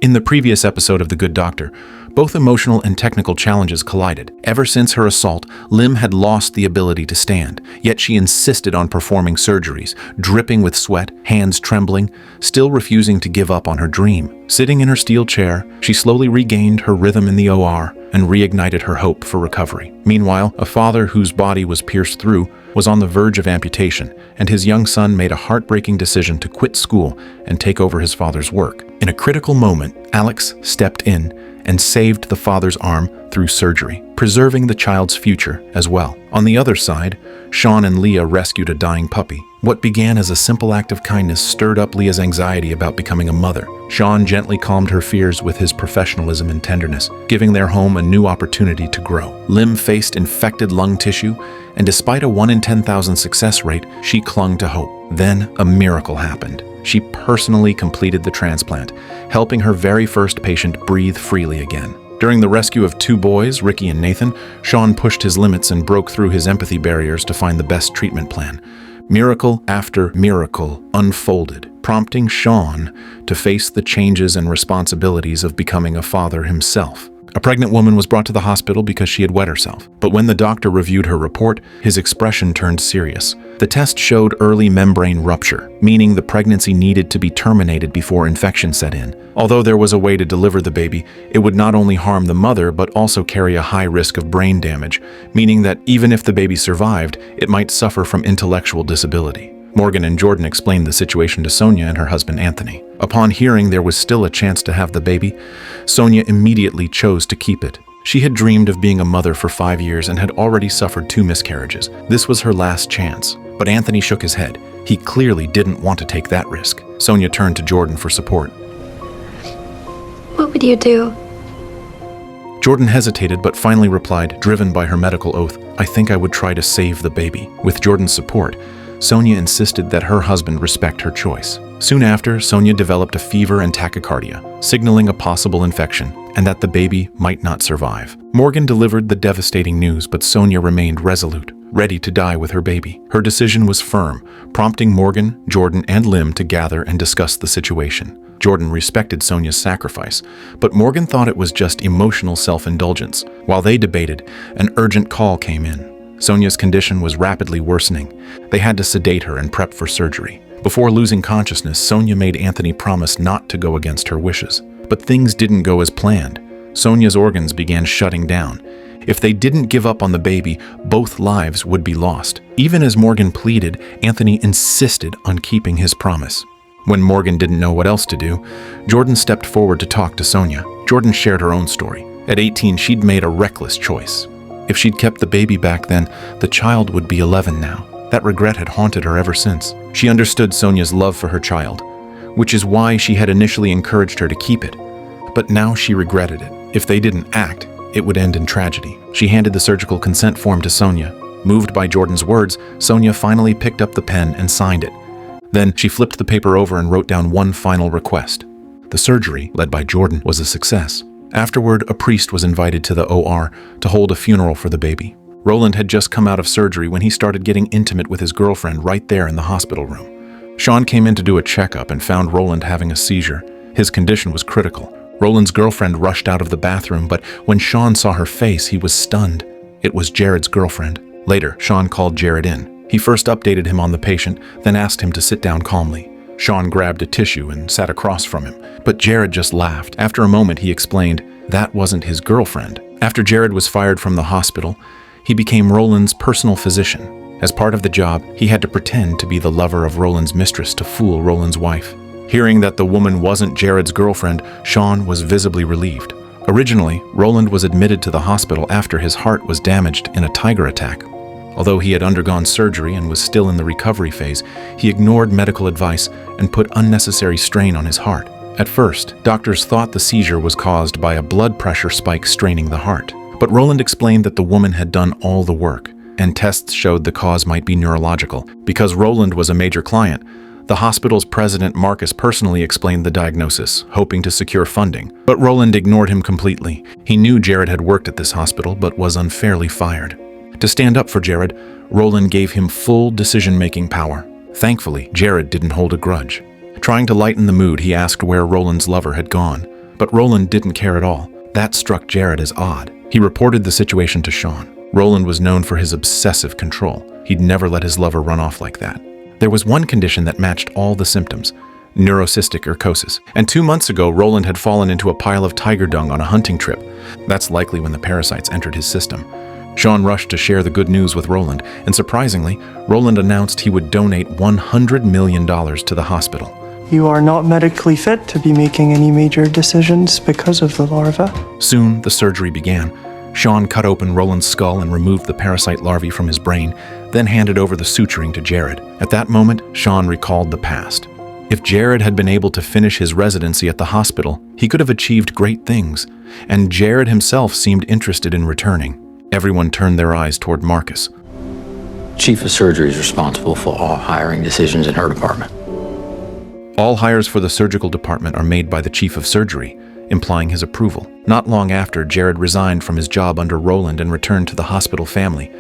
In the previous episode of The Good Doctor, both emotional and technical challenges collided. Ever since her assault, Lim had lost the ability to stand, yet she insisted on performing surgeries, dripping with sweat, hands trembling, still refusing to give up on her dream. Sitting in her steel chair, she slowly regained her rhythm in the OR and reignited her hope for recovery. Meanwhile, a father whose body was pierced through was on the verge of amputation, and his young son made a heartbreaking decision to quit school and take over his father's work. In a critical moment, Alex stepped in and saved the father's arm through surgery, preserving the child's future as well. On the other side, Sean and Leah rescued a dying puppy. What began as a simple act of kindness stirred up Leah's anxiety about becoming a mother. Sean gently calmed her fears with his professionalism and tenderness, giving their home a new opportunity to grow. Lim faced infected lung tissue, and despite a 1 in 10,000 success rate, she clung to hope. Then a miracle happened. She personally completed the transplant, helping her very first patient breathe freely again. During the rescue of 2 boys, Ricky and Nathan, Sean pushed his limits and broke through his empathy barriers to find the best treatment plan. Miracle after miracle unfolded, prompting Sean to face the changes and responsibilities of becoming a father himself. A pregnant woman was brought to the hospital because she had wet herself, but when the doctor reviewed her report, his expression turned serious. The test showed early membrane rupture, meaning the pregnancy needed to be terminated before infection set in. Although there was a way to deliver the baby, it would not only harm the mother but also carry a high risk of brain damage, meaning that even if the baby survived, it might suffer from intellectual disability. Morgan and Jordan explained the situation to Sonia and her husband Anthony. Upon hearing there was still a chance to have the baby, Sonia immediately chose to keep it. She had dreamed of being a mother for 5 years and had already suffered 2 miscarriages. This was her last chance. But Anthony shook his head. He clearly didn't want to take that risk. Sonia turned to Jordan for support. What would you do? Jordan hesitated but finally replied, driven by her medical oath, "I think I would try to save the baby." With Jordan's support, Sonia insisted that her husband respect her choice. Soon after, Sonia developed a fever and tachycardia, signaling a possible infection, and that the baby might not survive. Morgan delivered the devastating news, but Sonia remained resolute, ready to die with her baby. Her decision was firm, prompting Morgan, Jordan, and Lim to gather and discuss the situation. Jordan respected Sonia's sacrifice, but Morgan thought it was just emotional self-indulgence. While they debated, an urgent call came in. Sonia's condition was rapidly worsening. They had to sedate her and prep for surgery. Before losing consciousness, Sonia made Anthony promise not to go against her wishes. But things didn't go as planned. Sonia's organs began shutting down. If they didn't give up on the baby, both lives would be lost. Even as Morgan pleaded, Anthony insisted on keeping his promise. When Morgan didn't know what else to do, Jordan stepped forward to talk to Sonia. Jordan shared her own story. At 18, she'd made a reckless choice. If she'd kept the baby back then, the child would be 11 now. That regret had haunted her ever since. She understood Sonia's love for her child, which is why she had initially encouraged her to keep it. But now she regretted it. If they didn't act, it would end in tragedy. She handed the surgical consent form to Sonia. Moved by Jordan's words, Sonia finally picked up the pen and signed it. Then she flipped the paper over and wrote down one final request. The surgery, led by Jordan, was a success. Afterward, a priest was invited to the OR to hold a funeral for the baby. Roland had just come out of surgery when he started getting intimate with his girlfriend right there in the hospital room. Sean came in to do a checkup and found Roland having a seizure. His condition was critical. Roland's girlfriend rushed out of the bathroom, but when Sean saw her face, he was stunned. It was Jared's girlfriend. Later, Sean called Jared in. He first updated him on the patient, then asked him to sit down calmly. Sean grabbed a tissue and sat across from him, but Jared just laughed. After a moment, he explained that wasn't his girlfriend. After Jared was fired from the hospital, he became Roland's personal physician. As part of the job, he had to pretend to be the lover of Roland's mistress to fool Roland's wife. Hearing that the woman wasn't Jared's girlfriend, Sean was visibly relieved. Originally, Roland was admitted to the hospital after his heart was damaged in a tiger attack. Although he had undergone surgery and was still in the recovery phase, he ignored medical advice and put unnecessary strain on his heart. At first, doctors thought the seizure was caused by a blood pressure spike straining the heart. But Roland explained that the woman had done all the work, and tests showed the cause might be neurological. Because Roland was a major client, the hospital's president Marcus personally explained the diagnosis, hoping to secure funding. But Roland ignored him completely. He knew Jared had worked at this hospital, but was unfairly fired. To stand up for Jared, Roland gave him full decision-making power. Thankfully, Jared didn't hold a grudge. Trying to lighten the mood, he asked where Roland's lover had gone. But Roland didn't care at all. That struck Jared as odd. He reported the situation to Sean. Roland was known for his obsessive control. He'd never let his lover run off like that. There was one condition that matched all the symptoms: neurocystic urcosis. And 2 months ago, Roland had fallen into a pile of tiger dung on a hunting trip. That's likely when the parasites entered his system. Sean rushed to share the good news with Roland, and surprisingly, Roland announced he would donate $100 million to the hospital. You are not medically fit to be making any major decisions because of the larva. Soon, the surgery began. Sean cut open Roland's skull and removed the parasite larvae from his brain, then handed over the suturing to Jared. At that moment, Sean recalled the past. If Jared had been able to finish his residency at the hospital, he could have achieved great things, and Jared himself seemed interested in returning. Everyone turned their eyes toward Marcus. Chief of Surgery is responsible for all hiring decisions in her department. All hires for the surgical department are made by the Chief of Surgery, implying his approval. Not long after, Jared resigned from his job under Roland and returned to the hospital family.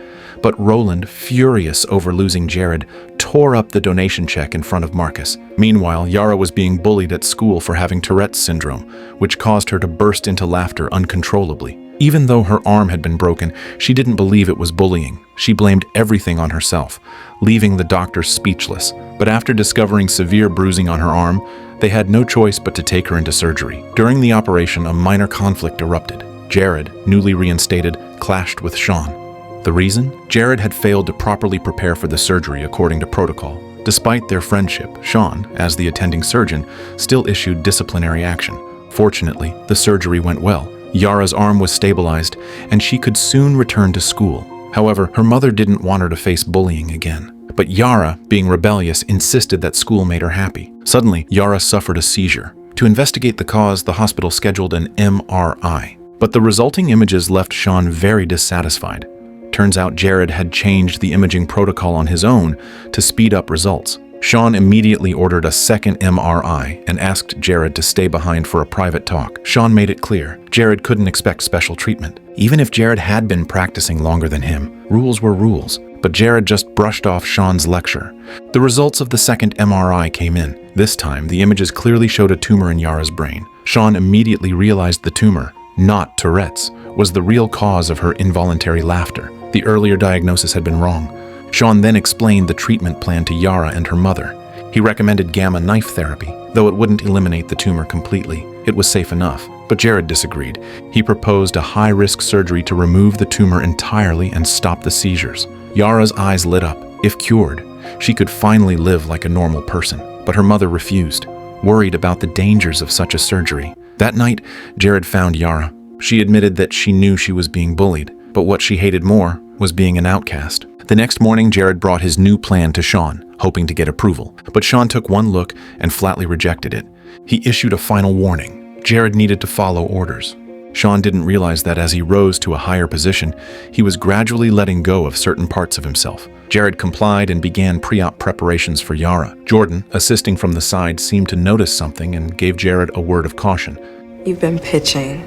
But Roland, furious over losing Jared, tore up the donation check in front of Marcus. Meanwhile, Yara was being bullied at school for having Tourette's syndrome, which caused her to burst into laughter uncontrollably. Even though her arm had been broken, she didn't believe it was bullying. She blamed everything on herself, leaving the doctors speechless. But after discovering severe bruising on her arm, they had no choice but to take her into surgery. During the operation, a minor conflict erupted. Jared, newly reinstated, clashed with Sean. The reason? Jared had failed to properly prepare for the surgery according to protocol. Despite their friendship, Sean, as the attending surgeon, still issued disciplinary action. Fortunately, the surgery went well. Yara's arm was stabilized, and she could soon return to school. However, her mother didn't want her to face bullying again. But Yara, being rebellious, insisted that school made her happy. Suddenly, Yara suffered a seizure. To investigate the cause, the hospital scheduled an MRI. But the resulting images left Sean very dissatisfied. Turns out Jared had changed the imaging protocol on his own to speed up results. Sean immediately ordered a second MRI and asked Jared to stay behind for a private talk. Sean made it clear Jared couldn't expect special treatment. Even if Jared had been practicing longer than him, rules were rules. But Jared just brushed off Sean's lecture. The results of the second MRI came in. This time, the images clearly showed a tumor in Yara's brain. Sean immediately realized the tumor, not Tourette's, was the real cause of her involuntary laughter. The earlier diagnosis had been wrong. Sean then explained the treatment plan to Yara and her mother. He recommended gamma knife therapy. Though it wouldn't eliminate the tumor completely, it was safe enough. But Jared disagreed. He proposed a high-risk surgery to remove the tumor entirely and stop the seizures. Yara's eyes lit up. If cured, she could finally live like a normal person. But her mother refused, worried about the dangers of such a surgery. That night, Jared found Yara. She admitted that she knew she was being bullied, but what she hated more was being an outcast. The next morning, Jared brought his new plan to Sean, hoping to get approval. But Sean took one look and flatly rejected it. He issued a final warning. Jared needed to follow orders. Sean didn't realize that as he rose to a higher position, he was gradually letting go of certain parts of himself. Jared complied and began pre-op preparations for Yara. Jordan, assisting from the side, seemed to notice something and gave Jared a word of caution. You've been pitching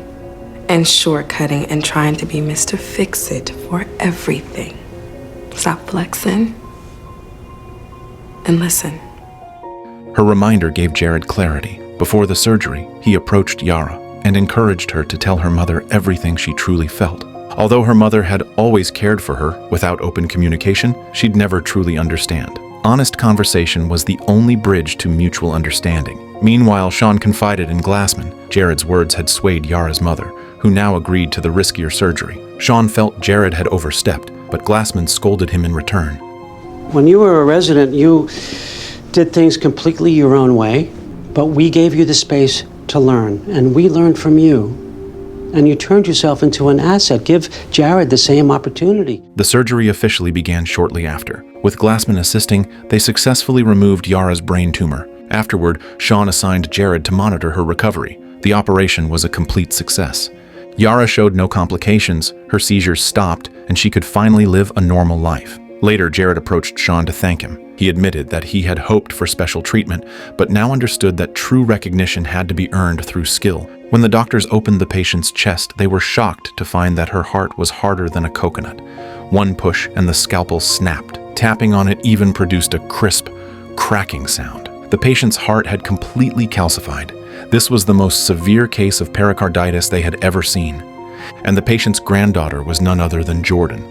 and shortcutting and trying to be Mr. Fix-It for everything. Stop flexing and listen. Her reminder gave Jared clarity. Before the surgery, he approached Yara and encouraged her to tell her mother everything she truly felt. Although her mother had always cared for her, without open communication, she'd never truly understand. Honest conversation was the only bridge to mutual understanding. Meanwhile, Sean confided in Glassman. Jared's words had swayed Yara's mother, who now agreed to the riskier surgery. Sean felt Jared had overstepped, but Glassman scolded him in return. When you were a resident, you did things completely your own way, but we gave you the space to learn, and we learned from you. And you turned yourself into an asset. Give Jared the same opportunity. The surgery officially began shortly after. With Glassman assisting, they successfully removed Yara's brain tumor. Afterward, Sean assigned Jared to monitor her recovery. The operation was a complete success. Yara showed no complications, her seizures stopped, and she could finally live a normal life. Later, Jared approached Sean to thank him. He admitted that he had hoped for special treatment, but now understood that true recognition had to be earned through skill. When the doctors opened the patient's chest, they were shocked to find that her heart was harder than a coconut. One push and the scalpel snapped. Tapping on it even produced a crisp, cracking sound. The patient's heart had completely calcified. This was the most severe case of pericarditis they had ever seen, and the patient's granddaughter was none other than Jordan.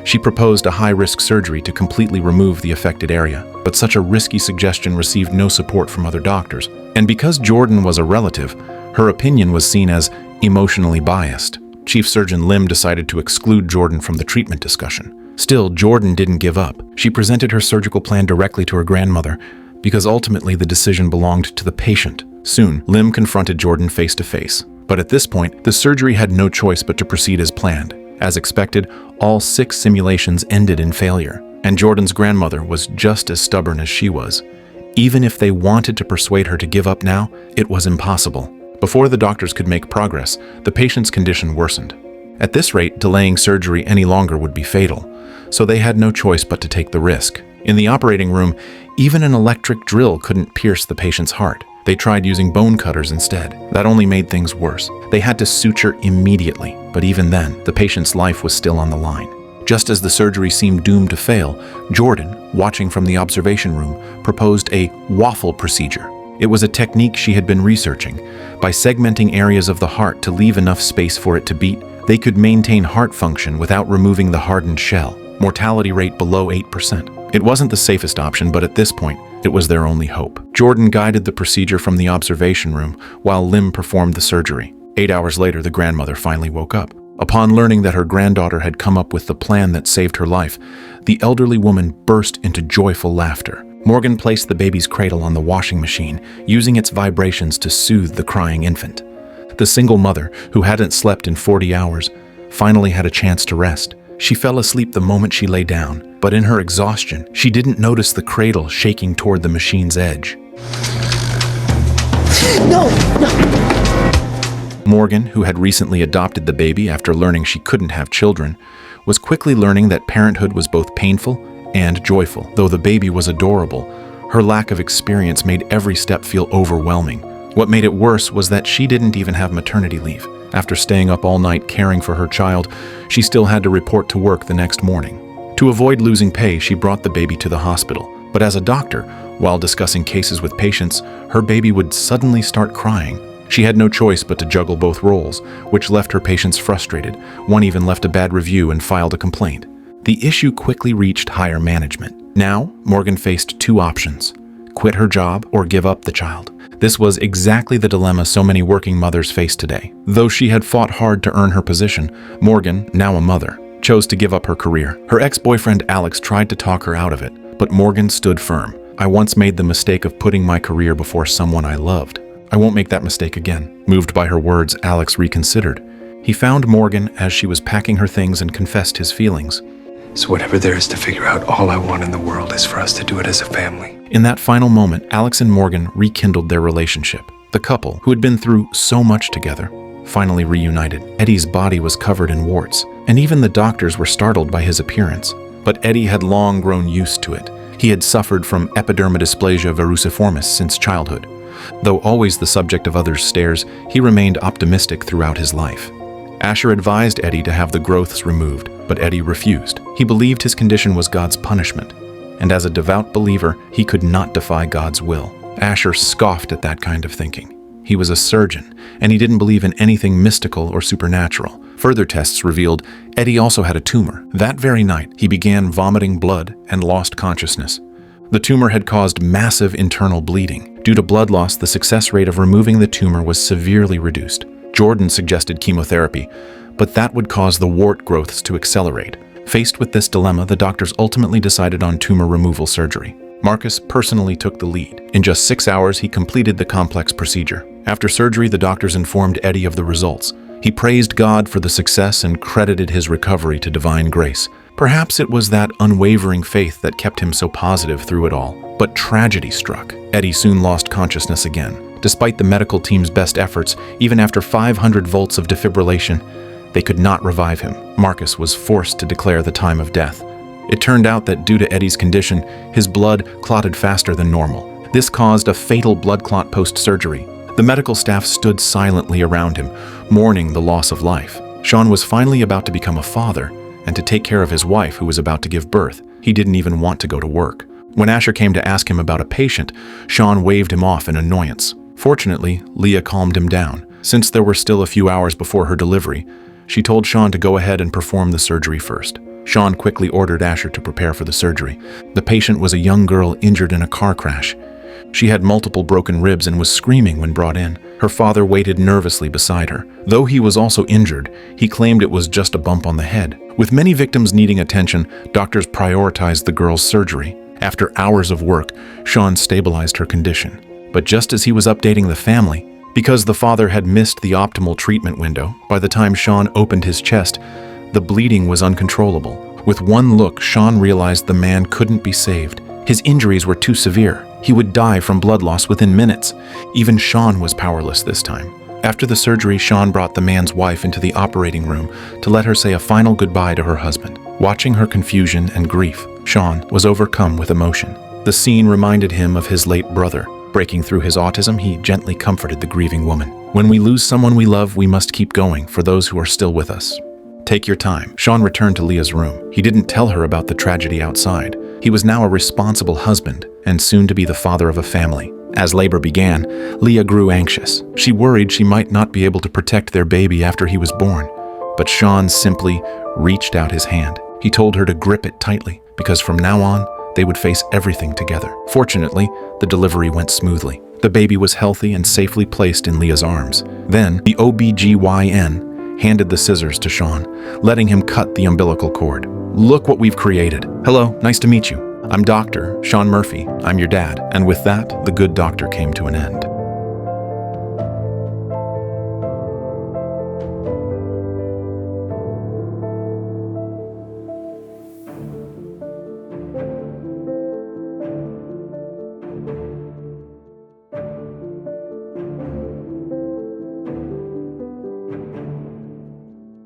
She proposed a high-risk surgery to completely remove the affected area, but such a risky suggestion received no support from other doctors. And because Jordan was a relative, her opinion was seen as emotionally biased. Chief Surgeon Lim decided to exclude Jordan from the treatment discussion. Still, Jordan didn't give up. She presented her surgical plan directly to her grandmother, because ultimately the decision belonged to the patient. Soon, Lim confronted Jordan face to face. But at this point, the surgery had no choice but to proceed as planned. As expected, all 6 simulations ended in failure, and Jordan's grandmother was just as stubborn as she was. Even if they wanted to persuade her to give up now, it was impossible. Before the doctors could make progress, the patient's condition worsened. At this rate, delaying surgery any longer would be fatal, so they had no choice but to take the risk. In the operating room, even an electric drill couldn't pierce the patient's heart. They tried using bone cutters instead. That only made things worse. They had to suture immediately, but even then, the patient's life was still on the line. Just as the surgery seemed doomed to fail, Jordan, watching from the observation room, proposed a waffle procedure. It was a technique she had been researching. By segmenting areas of the heart to leave enough space for it to beat, they could maintain heart function without removing the hardened shell. Mortality rate below 8%. It wasn't the safest option, but at this point, it was their only hope. Jordan guided the procedure from the observation room, while Lim performed the surgery. 8 hours later, the grandmother finally woke up. Upon learning that her granddaughter had come up with the plan that saved her life, the elderly woman burst into joyful laughter. Morgan placed the baby's cradle on the washing machine, using its vibrations to soothe the crying infant. The single mother, who hadn't slept in 40 hours, finally had a chance to rest. She fell asleep the moment she lay down, but in her exhaustion, she didn't notice the cradle shaking toward the machine's edge. No! Morgan, who had recently adopted the baby after learning she couldn't have children, was quickly learning that parenthood was both painful and joyful. Though the baby was adorable, her lack of experience made every step feel overwhelming. What made it worse was that she didn't even have maternity leave. After staying up all night caring for her child, she still had to report to work the next morning. To avoid losing pay, she brought the baby to the hospital. But as a doctor, while discussing cases with patients, her baby would suddenly start crying. She had no choice but to juggle both roles, which left her patients frustrated. One even left a bad review and filed a complaint. The issue quickly reached higher management. Now, Morgan faced 2 options: quit her job or give up the child. This was exactly the dilemma so many working mothers face today. Though she had fought hard to earn her position, Morgan, now a mother, chose to give up her career. Her ex-boyfriend Alex tried to talk her out of it, but Morgan stood firm. "I once made the mistake of putting my career before someone I loved. I won't make that mistake again." Moved by her words, Alex reconsidered. He found Morgan as she was packing her things and confessed his feelings. So whatever there is to figure out, all I want in the world is for us to do it as a family. In that final moment, Alex and Morgan rekindled their relationship. The couple, who had been through so much together, finally reunited. Eddie's body was covered in warts, and even the doctors were startled by his appearance. But Eddie had long grown used to it. He had suffered from epidermodysplasia verruciformis since childhood. Though always the subject of others' stares, he remained optimistic throughout his life. Asher advised Eddie to have the growths removed, but Eddie refused. He believed his condition was God's punishment, and as a devout believer, he could not defy God's will. Asher scoffed at that kind of thinking. He was a surgeon, and he didn't believe in anything mystical or supernatural. Further tests revealed Eddie also had a tumor. That very night, he began vomiting blood and lost consciousness. The tumor had caused massive internal bleeding. Due to blood loss, the success rate of removing the tumor was severely reduced. Jordan suggested chemotherapy, but that would cause the wart growths to accelerate. Faced with this dilemma, the doctors ultimately decided on tumor removal surgery. Marcus personally took the lead. In just 6 hours, he completed the complex procedure. After surgery, the doctors informed Eddie of the results. He praised God for the success and credited his recovery to divine grace. Perhaps it was that unwavering faith that kept him so positive through it all. But tragedy struck. Eddie soon lost consciousness again. Despite the medical team's best efforts, even after 500 volts of defibrillation, they could not revive him. Marcus was forced to declare the time of death. It turned out that due to Eddie's condition, his blood clotted faster than normal. This caused a fatal blood clot post-surgery. The medical staff stood silently around him, mourning the loss of life. Sean was finally about to become a father and to take care of his wife who was about to give birth. He didn't even want to go to work. When Asher came to ask him about a patient, Sean waved him off in annoyance. Fortunately, Leah calmed him down. Since there were still a few hours before her delivery, she told Sean to go ahead and perform the surgery first. Sean quickly ordered Asher to prepare for the surgery. The patient was a young girl injured in a car crash. She had multiple broken ribs and was screaming when brought in. Her father waited nervously beside her. Though he was also injured, he claimed it was just a bump on the head. With many victims needing attention, doctors prioritized the girl's surgery. After hours of work, Sean stabilized her condition. But just as he was updating the family, because the father had missed the optimal treatment window, by the time Sean opened his chest, the bleeding was uncontrollable. With one look, Sean realized the man couldn't be saved. His injuries were too severe. He would die from blood loss within minutes. Even Sean was powerless this time. After the surgery, Sean brought the man's wife into the operating room to let her say a final goodbye to her husband. Watching her confusion and grief, Sean was overcome with emotion. The scene reminded him of his late brother. Breaking through his autism, he gently comforted the grieving woman. When we lose someone we love, we must keep going for those who are still with us. Take your time. Sean returned to Leah's room. He didn't tell her about the tragedy outside. He was now a responsible husband and soon to be the father of a family. As labor began, Leah grew anxious. She worried she might not be able to protect their baby after he was born. But Sean simply reached out his hand. He told her to grip it tightly because from now on, they would face everything together. Fortunately, the delivery went smoothly. The baby was healthy and safely placed in Leah's arms. Then, the OBGYN handed the scissors to Sean, letting him cut the umbilical cord. Look what we've created. Hello, nice to meet you. I'm Dr. Sean Murphy. I'm your dad. And with that, the good doctor came to an end.